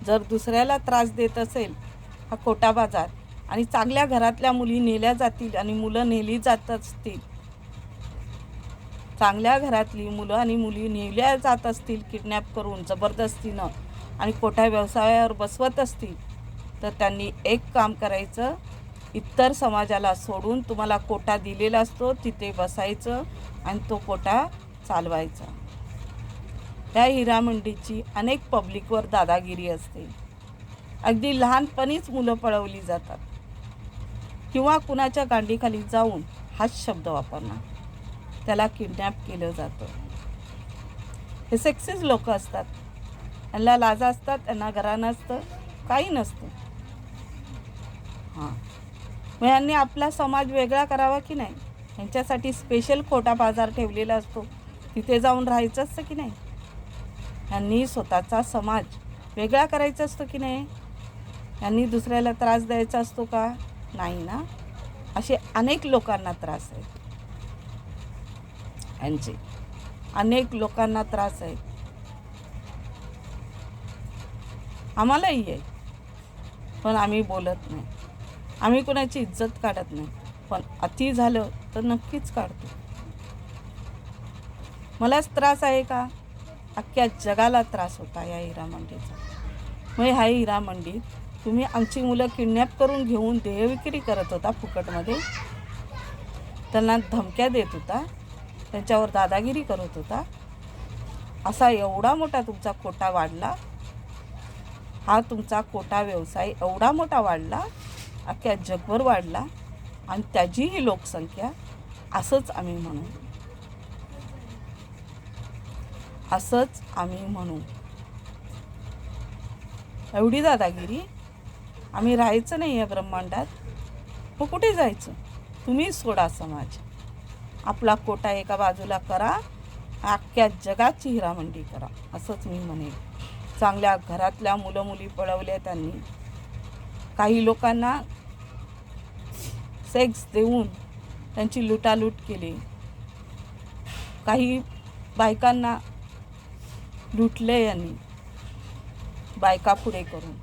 जर दुसऱ्याला त्रास देत असेल हा खोटा बाजार, आणि चांगल्या घरातल्या मुली नेल्या जातील आणि मुलं नेली जात असतील, चांगल्या घरातली मुलं आणि मुली नेल्या जात असतील किडनॅप करून जबरदस्तीनं आणि खोट्या व्यवसायावर बसवत असतील, तर त्यांनी एक काम करायचं, इतर समाजाला सोडून तुम्हाला कोटा दिलेला असतो तिथे बसायचं आणि तो कोटा चालवायचा. त्या हिरामंडीची अनेक पब्लिकवर दादागिरी असते. अगदी लहानपणीच मुलं पळवली जातात किंवा कुणाच्या गांडीखाली जाऊन हाच शब्द वापरणार, त्याला किडनॅप केलं जातं. हे सेक्सिस्ट लोक असतात, यांना लाजा असतात, त्यांना घरा नसतं, काही नसतं. हां, मग यांनी आपला समाज वेगळा करावा की नाही? यांच्यासाठी स्पेशल खोटा बाजार ठेवलेला असतो, तिथे जाऊन राहायचं असतं की नाही? यांनी स्वतःचा समाज वेगळा करायचा असतो की नाही? यांनी दुसऱ्याला त्रास द्यायचा असतो का? नाही ना. असे अनेक लोकांना त्रास आहेत, यांचे अनेक लोकांना त्रास आहेत. आम्हालाही आहे, पण आम्ही बोलत नाही. आम्ही कोणाची इज्जत काढत नाही, पण अति झालं तर नक्कीच काढतो. मलाच त्रास आहे का? अख्ख्या जगाला त्रास होता या हिरामंडीचा. मग ह्या हिरामंडीत तुम्ही आमची मुलं किडनॅप करून घेऊन देहविक्री करत होता फुकटमध्ये, त्यांना धमक्या देत होता, त्यांच्यावर दादागिरी करत होता. असा एवढा मोठा तुमचा कोटा वाढला, हा तुमचा कोटा व्यवसाय एवढा मोठा वाढला, अख्ख्या जगभर वाढला, आणि त्याचीही लोकसंख्या. असंच आम्ही म्हणू, असंच आम्ही म्हणू. एवढी दादागिरी? आम्ही राहायचं नाही या ब्रह्मांडात? मग कुठे जायचं? तुम्ही सोडा समाज, आपला कोटा एका बाजूला करा, अख्ख्या जगाची हिरामंडी करा, असंच मी म्हणेन. चांगल्या घरातल्या मुलं मुली पळवल्या त्यांनी, काही लोकांना सेक्स देऊन त्यांची लुटालूट केली, काही बायकांना लुटले यांनी, बायका पुढे करून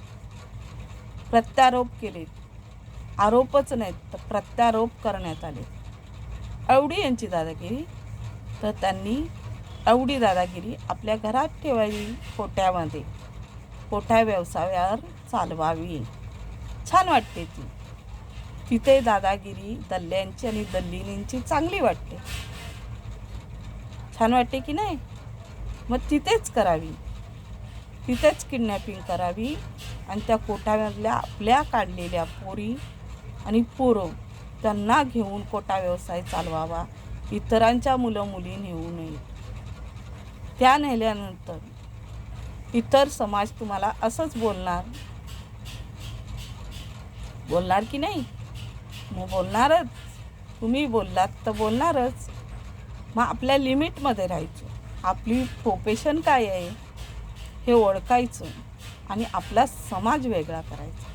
प्रत्यारोप केले. आरोपच नाहीत तर प्रत्यारोप करण्यात आले. एवढी यांची दादागिरी. तर त्यांनी एवढी दादागिरी आपल्या घरात ठेवावी, कोट्यामध्ये, कोट्या व्यवसायावर चालवावी. छान वाटते ती. तिथे दादागिरी दल्ल्यांची आणि दल्लिनींची चांगली वाटते. छान वाटते की नाही? मग तिथेच करावी, तिथेच किडनॅपिंग करावी, आणि त्या कोटामधल्या आपल्या काढलेल्या पोरी आणि पोरं त्यांना घेऊन कोटा व्यवसाय चालवावा. इतरांच्या मुलं मुली नेऊ नये. त्या नेल्यानंतर इतर समाज तुम्हाला असंच बोलणार, बोलणार की नाही? मग बोलणारच. तुम्ही बोललात तर बोलणारच. मग आपल्या लिमिटमध्ये राहायचं. आपली प्रोफेशन काय आहे हे ओळखायचं आणि आपला समाज वेगळा करायचा.